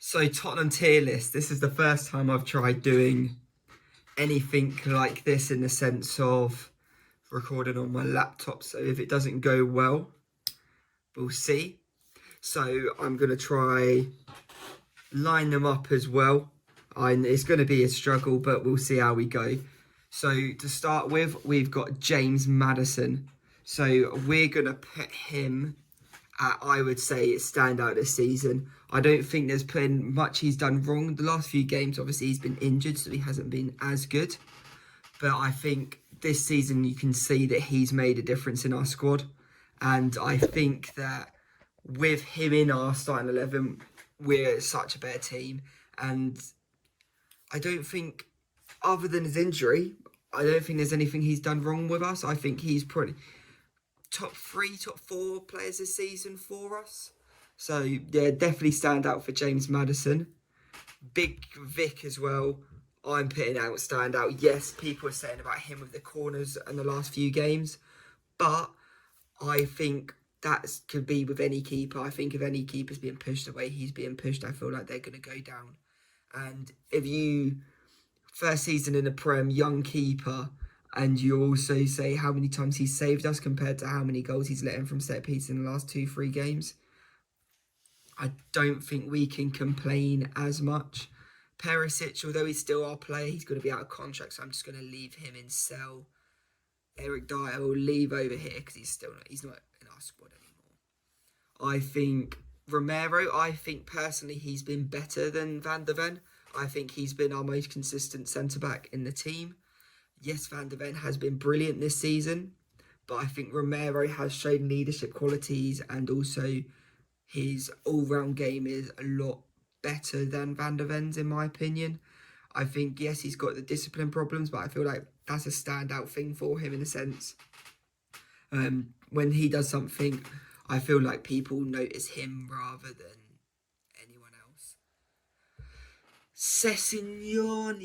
So Tottenham tier list. This is the first time I've tried doing anything like this in the sense of recording on my laptop. So if it doesn't go well, we'll see. So I'm going to try line them up as well. It's going to be a struggle, but we'll see how we go. So to start with, we've got James Maddison. So we're going to put him at, I would say, standout this season. I don't think there's been much he's done wrong. The last few games, obviously, he's been injured, so he hasn't been as good. But I think this season you can see that he's made a difference in our squad. And I think that with him in our starting 11, we're such a better team. And I don't think, other than his injury, I don't think there's anything he's done wrong with us. I think he's pretty top 3, top 4 players this season for us. So, yeah, definitely stand out for James Maddison. Big Vic as well. I'm putting out stand out. Yes, people are saying about him with the corners in the last few games. But I think that could be with any keeper. I think if any keeper's being pushed away, he's being pushed. I feel like they're going to go down. And if you, first season in the Prem, young keeper, and you also say how many times he's saved us compared to how many goals he's let in from set pieces in the last 2-3 games, I don't think we can complain as much. Perisic, although he's still our player, he's going to be out of contract, so I'm just going to leave him in sell. Eric Dyer will leave over here because he's not in our squad anymore. I think Romero, personally he's been better than Van der Ven. I think he's been our most consistent centre-back in the team. Yes, Van der Ven has been brilliant this season, but I think Romero has shown leadership qualities, and also his all-round game is a lot better than Van der Ven's, in my opinion. I think, yes, he's got the discipline problems, but I feel like that's a standout thing for him in a sense. When he does something, I feel like people notice him rather than anyone else. Sessegnon,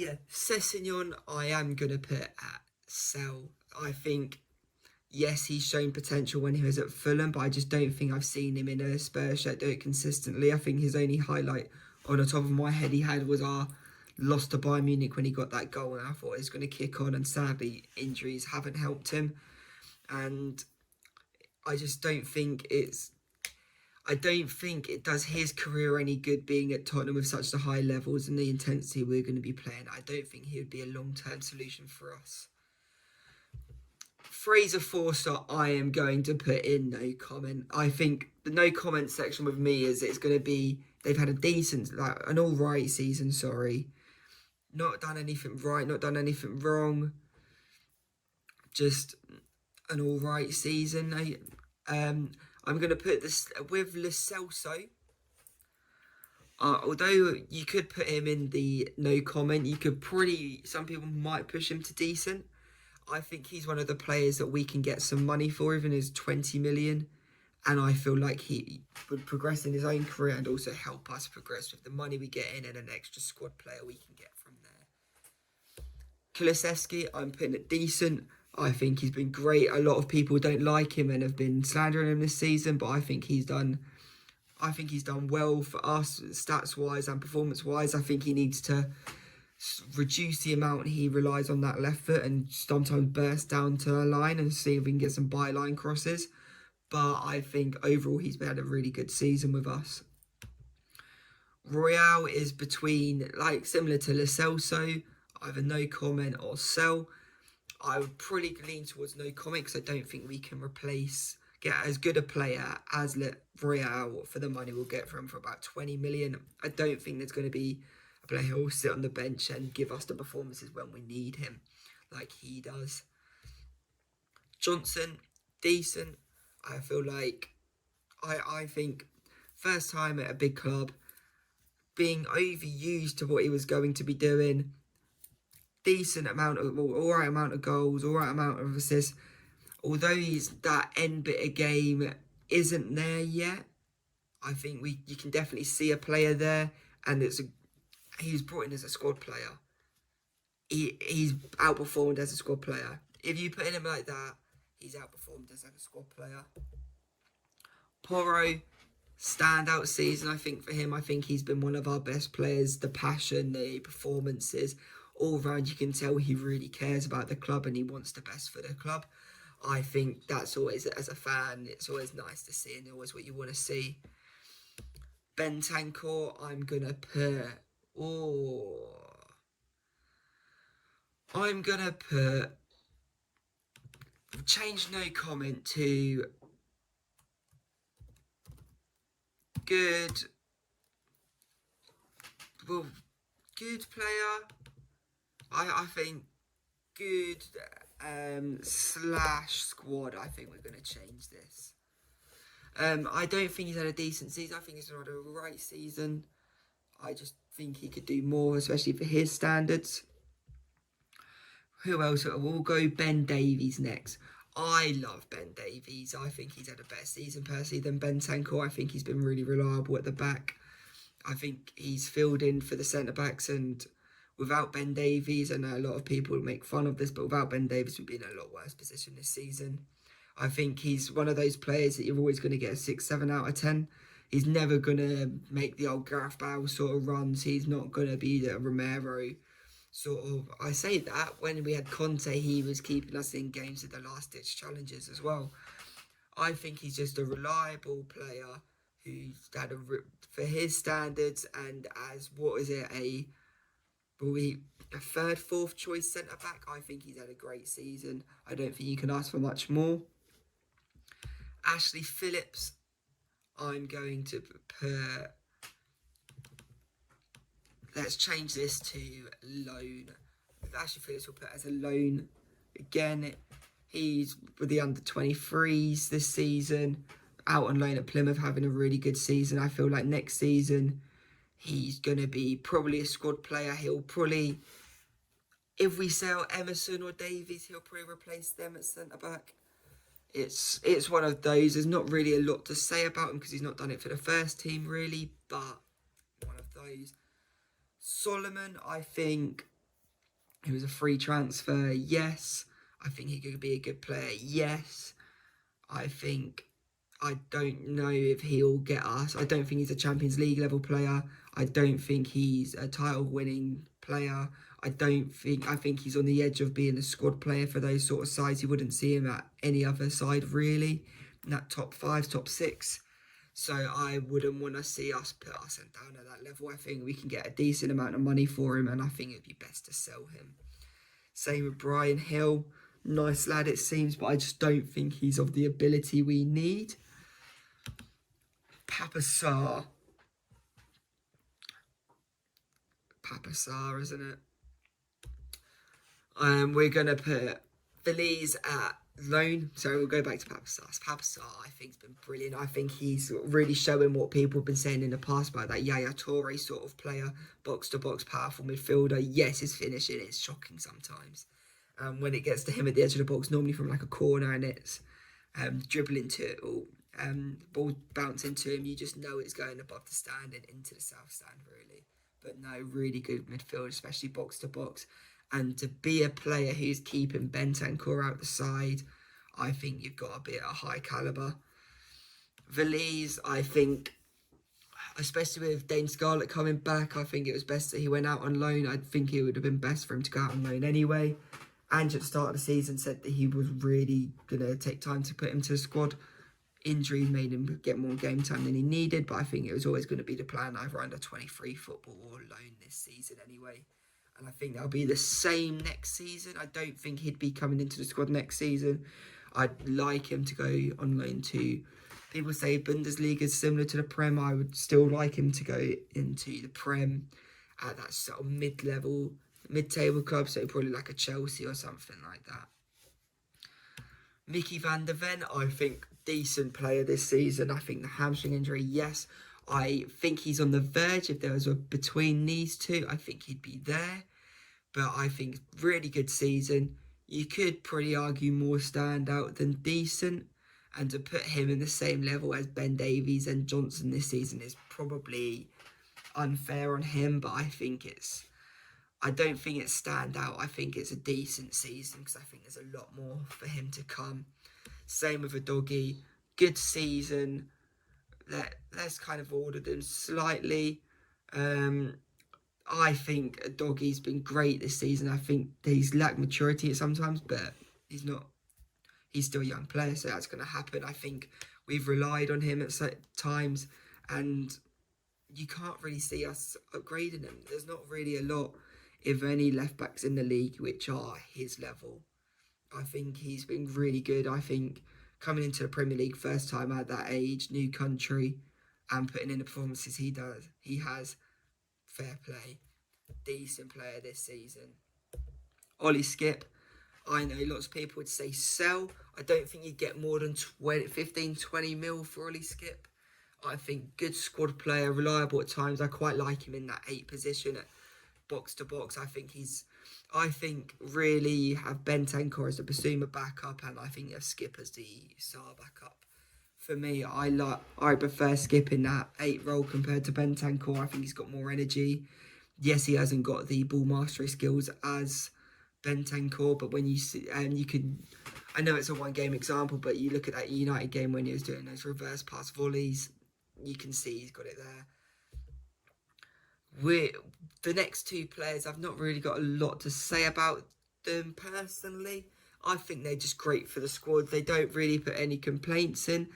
I am going to put at sell. I think, yes, he's shown potential when he was at Fulham, but I just don't think I've seen him in a Spurs shirt do it consistently. I think his only highlight on the top of my head he had was our loss to Bayern Munich when he got that goal, and I thought he was going to kick on, and sadly injuries haven't helped him. And I just don't think it does his career any good being at Tottenham with such the high levels and the intensity we're going to be playing. I don't think he would be a long-term solution for us. Fraser Forster, I am going to put in no comment. I think the no comment section with me is it's going to be, they've had a decent, like an all right season, not done anything right, not done anything wrong. Just an all right season. I'm going to put this with Lo Celso. Although you could put him in the no comment, some people might push him to decent. I think he's one of the players that we can get some money for, even his 20 million. And I feel like he would progress in his own career and also help us progress with the money we get in and an extra squad player we can get from there. Kulusevski, I'm putting it decent. I think he's been great. A lot of people don't like him and have been slandering him this season, but I think he's done well for us, stats-wise and performance-wise. I think he needs to reduce the amount he relies on that left foot and sometimes burst down to a line and see if we can get some byline crosses. But I think overall he's had a really good season with us. Royale is between, similar to Lo Celso, either no comment or sell. I would probably lean towards no comment because I don't think we can get as good a player as Royale for the money we'll get from for about 20 million. I don't think there's going to be a player who will sit on the bench and give us the performances when we need him, like he does. Johnson, decent. I feel like, I think, first time at a big club, being overused to what he was going to be doing, all right amount of goals, all right amount of assists. Although that end bit of game isn't there yet, I think you can definitely see a player there, and he's brought in as a squad player. He's outperformed as a squad player. If you put in him like that, he's outperformed as a squad player. Porro, Standout season, I think, for him. I think he's been one of our best players. The passion, the performances, all round, you can tell he really cares about the club and he wants the best for the club. I think that's always, as a fan, it's always nice to see and always what you want to see. Bentancur, I'm going to put... Oh... I'm going to put... Change no comment to... Good... Well, good player. I think good slash squad. I think we're going to change this. I don't think he's had a decent season. I think he's not a right season. I just think he could do more, especially for his standards. Who else? We'll go Ben Davies next. I love Ben Davies. I think he's had a better season personally than Bentancur. I think he's been really reliable at the back. I think he's filled in for the centre-backs, and without Ben Davies, and a lot of people make fun of this, but without Ben Davies, we'd be in a lot worse position this season. I think he's one of those players that you're always going to get a 6, 7 out of 10. He's never going to make the old Gareth Bale sort of runs. He's not going to be the Romero sort of... I say that, when we had Conte, he was keeping us in games of the last-ditch challenges as well. I think he's just a reliable player who's had for his standards, and as, a third, fourth choice centre-back, I think he's had a great season. I don't think you can ask for much more. Ashley Phillips, I'm going to put... Let's change this to loan. Ashley Phillips will put as a loan. Again, he's with the under-23s this season. Out on loan at Plymouth, having a really good season. I feel like next season he's going to be probably a squad player. He'll probably, if we sell Emerson or Davies, he'll probably replace them at centre-back. It's one of those. There's not really a lot to say about him because he's not done it for the first team, really. But one of those. Solomon, I think he was a free transfer. Yes. I think he could be a good player. Yes. I don't know if he'll get us. I don't think he's a Champions League level player. I don't think he's a title winning player. I think he's on the edge of being a squad player for those sort of sides. You wouldn't see him at any other side really, in that top 5, top 6. So I wouldn't want to see us put us down at that level. I think we can get a decent amount of money for him, and I think it'd be best to sell him. Same with Brian Hill. Nice lad it seems, but I just don't think he's of the ability we need. Papa Sarr, isn't it? We're going to put Feliz at loan. So we'll go back to Papa Sarr. Papa Sarr, I think, has been brilliant. I think he's really showing what people have been saying in the past about that Yaya Toure sort of player. Box-to-box, powerful midfielder. Yes, his finishing is shocking sometimes. When it gets to him at the edge of the box, normally from like a corner, and it's dribbling to it all. Ball bouncing to him, you just know it's going above the stand and into the south stand, really. But no, really good midfield, especially box to box. And to be a player who's keeping Bentancur out the side, I think you've got to be at a high calibre. Veliz, I think, especially with Dane Scarlett coming back, I think it was best that he went out on loan. I think it would have been best for him to go out on loan anyway. Ange at the start of the season said that he was really going to take time to put him to the squad. Injuries made him get more game time than he needed, but I think it was always going to be the plan, either under 23 football or loan this season anyway. And I think that'll be the same next season. I don't think he'd be coming into the squad next season. I'd like him to go on loan to... People say Bundesliga is similar to the Prem. I would still like him to go into the Prem at that sort of mid-level, mid-table club, so probably like a Chelsea or something like that. Mickey van der Ven, I think, decent player this season. I think the hamstring injury, yes. I think he's on the verge. If there was a between these two, I think he'd be there. But I think really good season. You could probably argue more standout than decent. And to put him in the same level as Ben Davies and Johnson this season is probably unfair on him. But I don't think it's standout. I think it's a decent season because I think there's a lot more for him to come. Same with a doggy. Good season. let's kind of order them slightly. I think Doggy's been great this season. I think he's lacked maturity at sometimes, but he's not. He's still a young player, so that's going to happen. I think we've relied on him at times, and you can't really see us upgrading him. There's not really a lot, if any, left backs in the league which are his level. I think he's been really good. I think coming into the Premier League first time at that age, new country, and putting in the performances he has, fair play. Decent player this season. Ollie Skip, I know lots of people would say sell. I don't think you'd get more than 15, 20 mil for Ollie Skip. I think good squad player, reliable at times. I quite like him in that 8 position at box to box. I think really you have Bentancur as the Basuma backup, and I think you have Skip as the Sarr backup. For me, I prefer Skip in that 8 role compared to Bentancur. I think he's got more energy. Yes, he hasn't got the ball mastery skills as Bentancur, but when you see, you could, I know it's a 1 game example, but you look at that United game when he was doing those reverse pass volleys, you can see he's got it there. The next 2 players, I've not really got a lot to say about them personally. I think they're just great for the squad. They don't really put any complaints in.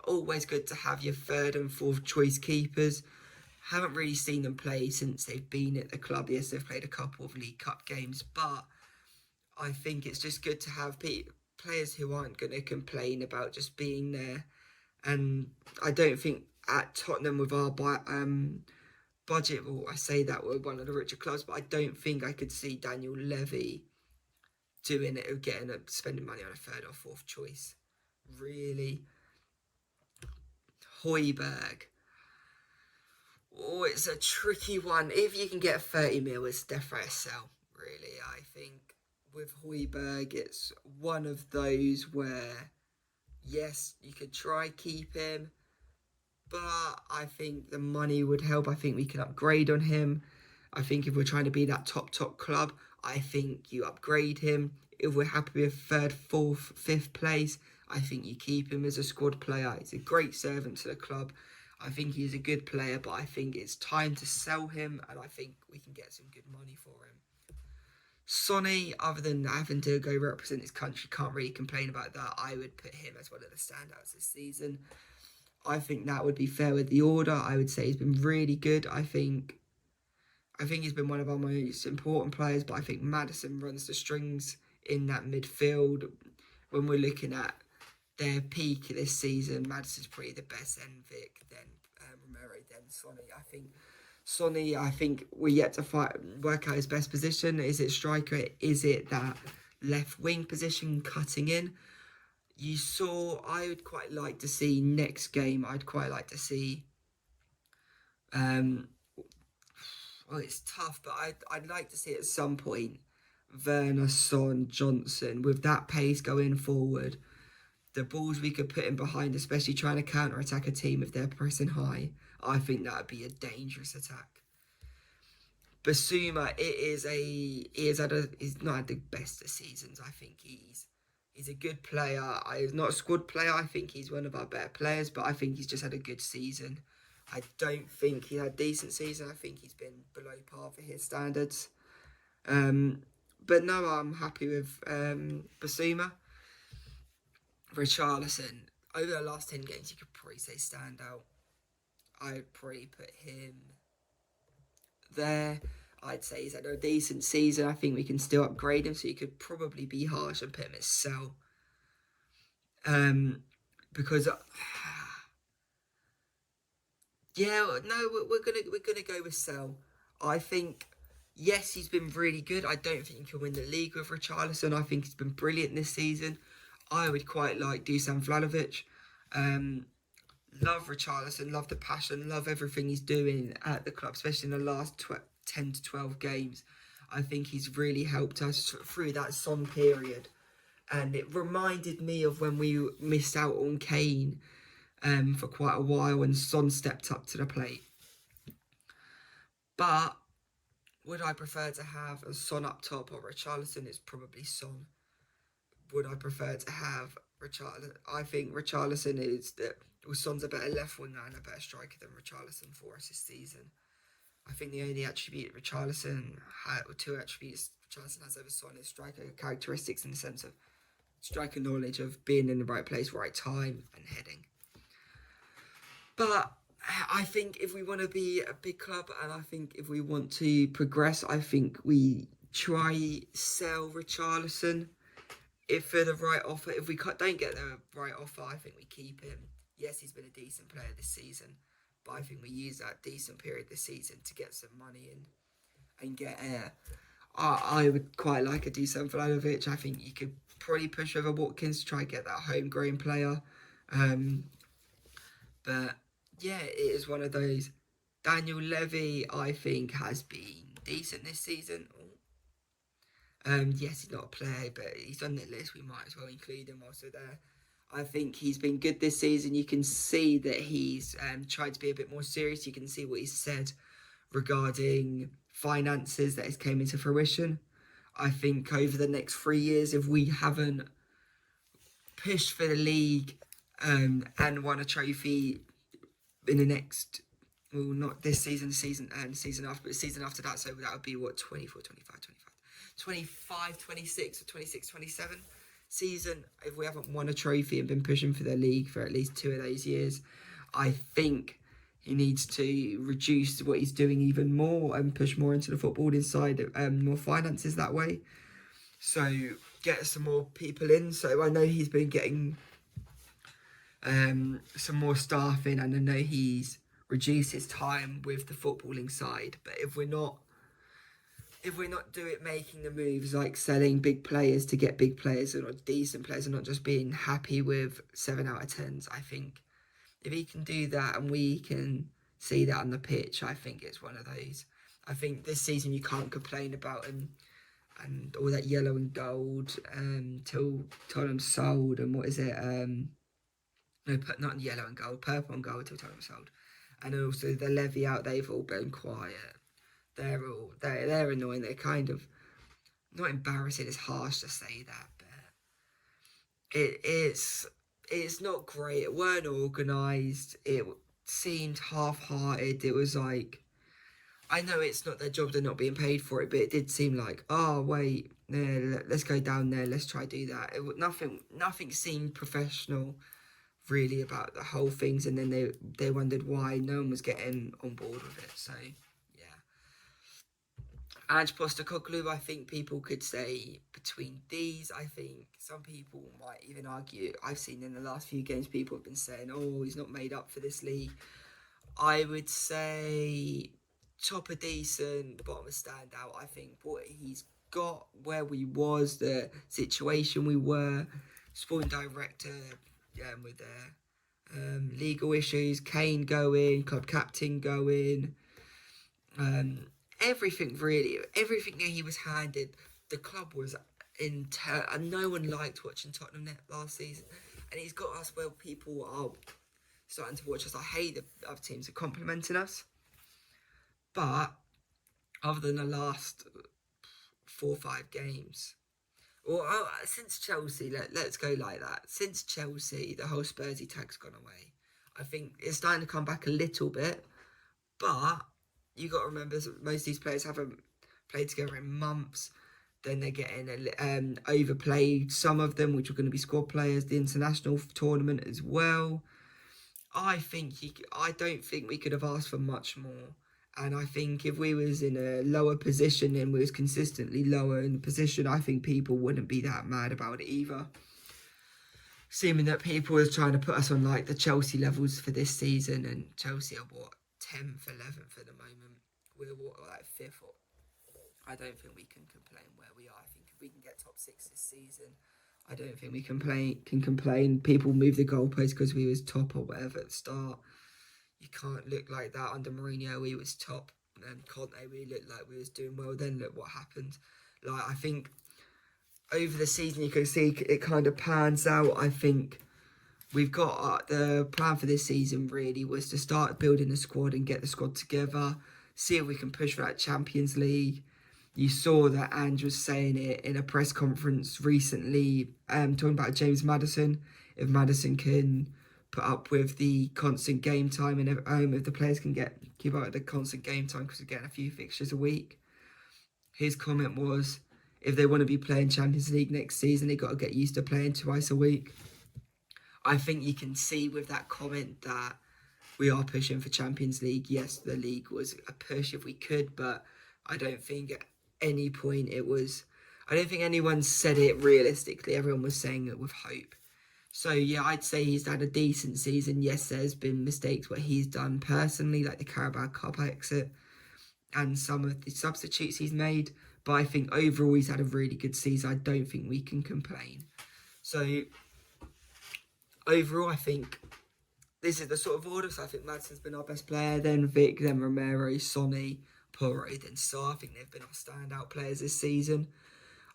Always good to have your 3rd and 4th choice keepers. Haven't really seen them play since they've been at the club. Yes, they've played a couple of League Cup games, but I think it's just good to have players who aren't going to complain about just being there. And I don't think at Tottenham with our budget, well, I say that we're one of the richer clubs, but I don't think I could see Daniel Levy doing it, spending money on a 3rd or 4th choice. Really. Højbjerg. Oh, it's a tricky one. If you can get 30 mil, it's definitely a sell, really. I think with Højbjerg, it's one of those where, yes, you could try keep him, but I think the money would help. I think we can upgrade on him. I think if we're trying to be that top club, I think you upgrade him. If we're happy with 3rd, 4th, 5th place, I think you keep him as a squad player. He's a great servant to the club. I think he's a good player, but I think it's time to sell him, and I think we can get some good money for him. Sonny, other than having to go represent his country, can't really complain about that. I would put him as one of the standouts this season. I think that would be fair with the order. I would say he's been really good. I think he's been one of our most important players, but I think Maddison runs the strings in that midfield. When we're looking at their peak this season, Maddison's probably the best, then Vic, then Romero, then Sonny. I think we're yet to work out his best position. Is it striker? Is it that left wing position cutting in? I would quite like to see next game. I'd quite like to see. Well, it's tough, but I'd like to see at some point Werner, Son, Johnson with that pace going forward. The balls we could put in behind, especially trying to counter-attack a team if they're pressing high, I think that would be a dangerous attack. Basuma, he's not had the best of seasons. I think he's a good player. He's not a squad player. I think he's one of our better players, but I think he's just had a good season. I don't think he had a decent season. I think he's been below par for his standards. But no, I'm happy with Basuma. Richarlison, over the last 10 games, you could probably say standout. I'd probably put him there. I'd say he's had a decent season. I think we can still upgrade him, so you could probably be harsh and put him as sell. Because we're gonna go with sell. I think, yes, he's been really good. I don't think he can win the league with Richarlison. I think he's been brilliant this season. I would quite like Dusan Vlahovic. Love Richarlison, love the passion, love everything he's doing at the club, especially in the last 10 to 12 games. I think he's really helped us through that Son period. And it reminded me of when we missed out on Kane for quite a while and Son stepped up to the plate. But would I prefer to have a Son up top or Richarlison? It's probably Son. Would I prefer to have Richarlison? I think Richarlison is Son's a better left winger and a better striker than Richarlison for us this season. I think the only attribute Richarlison had, or two attributes Richarlison has over Son, is striker characteristics in the sense of striker knowledge of being in the right place, right time, and heading. But I think if we want to be a big club, and I think if we want to progress, I think we try sell Richarlison if for the right offer. If we don't get the right offer, I think we keep him. Yes, he's been a decent player this season, but I think we use that decent period this season to get some money in and get air. I would quite like a Dusan Vlahovic. I think you could probably push over Watkins to try and get that homegrown player. But yeah, it is one of those. Daniel Levy, I think, has been decent this season. Yes, he's not a player, but he's on the list. We might as well include him also there. I think he's been good this season. You can see that he's tried to be a bit more serious. You can see what he's said regarding finances that has came into fruition. I think over the next 3 years, if we haven't pushed for the league and won a trophy in the next, well, not this season, season after, but the season after that, so that would be what, 24, 25, 26 or 26, 27 season. If we haven't won a trophy and been pushing for the league for at least 2 of those years, I think he needs to reduce what he's doing even more and push more into the footballing side, more finances that way. So get some more people in. So I know he's been getting some more staff in, and I know he's reduced his time with the footballing side. But if we're not making the moves like selling big players to get big players and not decent players and not just being happy with 7 out of 10s, I think if he can do that and we can see that on the pitch, I think it's one of those. I think this season you can't complain about him and all that yellow and gold till Tottenham sold, and what is it? No, not yellow and gold, purple and gold till Tottenham sold, and also the Levy out. They've all been quiet. They're annoying. They're kind of not embarrassing. It's harsh to say that, but it's not great. It weren't organised. It seemed half-hearted. It was like, I know it's not their job, they're not being paid for it, but it did seem like, oh wait, let's go down there, let's try do that. Nothing seemed professional really about the whole things, and then they wondered why no one was getting on board with it. So yeah, Ange Postecoglou, I think people could say between these. I think some people might even argue, I've seen in the last few games people have been saying, oh, he's not made up for this league. I would say top of decent, bottom of standout. I think what he's got, where we was, the situation we were, sporting director with their legal issues, Kane going, club captain going, everything that he was handed, the club was and no one liked watching Tottenham last season, and he's got us where people are starting to watch us. I hate the other teams are complimenting us, but other than the last 4 or 5 games, or since Chelsea, let's go like that. Since Chelsea, the whole Spursy tag's gone away. I think it's starting to come back a little bit, but you got to remember most of these players haven't played together in months. Then they're getting overplayed. Some of them, which are going to be squad players, the international tournament as well. I don't think we could have asked for much more. And I think if we was in a lower position and we was consistently lower in the position, I think people wouldn't be that mad about it either. Seeming that people was trying to put us on like the Chelsea levels for this season, and Chelsea are what, 10th, 11th at the moment. We're what, like 5th. I don't think we can complain where we are. I think if we can get top 6 this season, I don't think we can complain. People move the goalposts because we was top or whatever at the start. You can't look like that under Mourinho. We was top, and Conte, we looked like we was doing well. Then look what happened. Like, I think over the season you can see it kind of pans out. I think we've got the plan for this season really was to start building a squad and get the squad together, see if we can push for that Champions League. You saw that Ange was saying it in a press conference recently, talking about James Maddison. If Maddison can put up with the constant game time, and if the players can keep up with the constant game time because we're getting a few fixtures a week. His comment was, if they want to be playing Champions League next season, they got to get used to playing twice a week. I think you can see with that comment that we are pushing for Champions League. Yes, the league was a push if we could, but I don't think at any point I don't think anyone said it realistically. Everyone was saying it with hope. So yeah, I'd say he's had a decent season. Yes, there's been mistakes what he's done personally, like the Carabao Cup exit and some of the substitutes he's made. But I think overall he's had a really good season. I don't think we can complain. So overall, I think this is the sort of order. So I think Madson's been our best player, then Vic, then Romero, Sonny, Porro, then Sarr. I think they've been our standout players this season.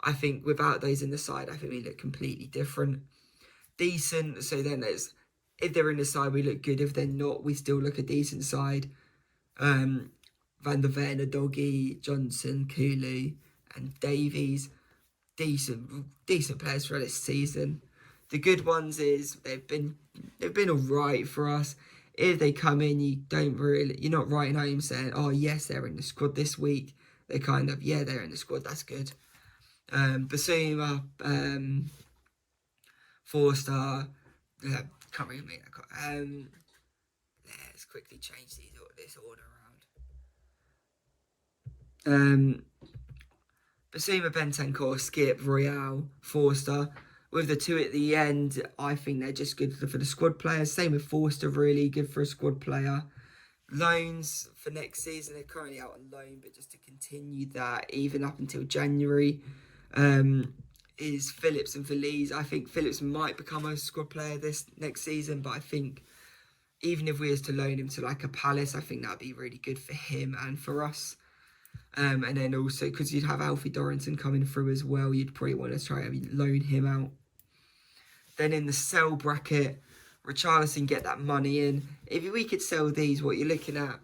I think without those in the side, I think we look completely different. Decent, so then if they're in the side, we look good. If they're not, we still look a decent side. Van der Ven, Doggy, Johnson, Kulu, and Davies, decent players for this season. The good ones is they've been alright for us. If they come in, you're not writing home saying, oh yes, they're in the squad this week. They're kind of, yeah, they're in the squad, that's good. Basuma, Forster, can't really make that. Let's quickly change this order around. Basuma, Bentancur, Skip, Royale, Forster. With the two at the end, I think they're just good for the squad players. Same with Forster, really good for a squad player. Loans for next season, they're currently out on loan, but just to continue that, even up until January, is Phillips and Feliz. I think Phillips might become a squad player this next season, but I think even if we was to loan him to like a Palace, I think that'd be really good for him and for us. And then also, because you'd have Alfie Dorrington coming through as well, you'd probably want to try and loan him out. Then in the sell bracket, Richarlison get that money in. If we could sell these, what you're looking at,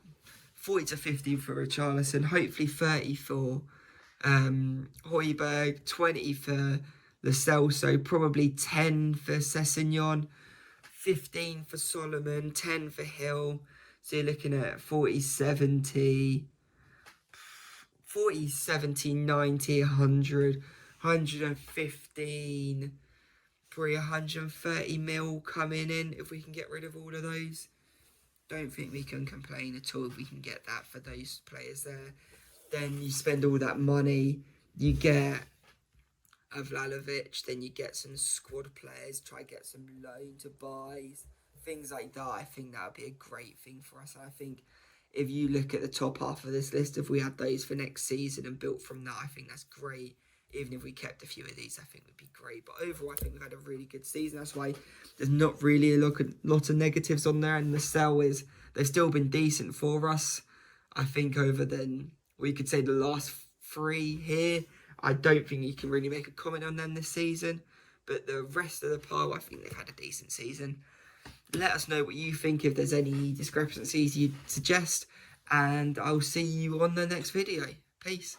40 to 50 for Richarlison, hopefully 30 for Højbjerg, 20 for Lo Celso, probably 10 for Sessegnon, 15 for Solomon, 10 for Hill. So you're looking at 40, 70, 90, 100, 115, probably 130 mil coming in if we can get rid of all of those. Don't think we can complain at all if we can get that for those players there. Then you spend all that money, you get a Vlahovic, then you get some squad players, try to get some loan to buys, things like that. I think that would be a great thing for us. And I think if you look at the top half of this list, if we had those for next season and built from that, I think that's great. Even if we kept a few of these, I think would be great. But overall, I think we've had a really good season. That's why there's not really a lot of negatives on there. And the sell is, they've still been decent for us. I think we could say the last three here, I don't think you can really make a comment on them this season. But the rest of the pile, I think they've had a decent season. Let us know what you think, if there's any discrepancies you'd suggest. And I'll see you on the next video. Peace.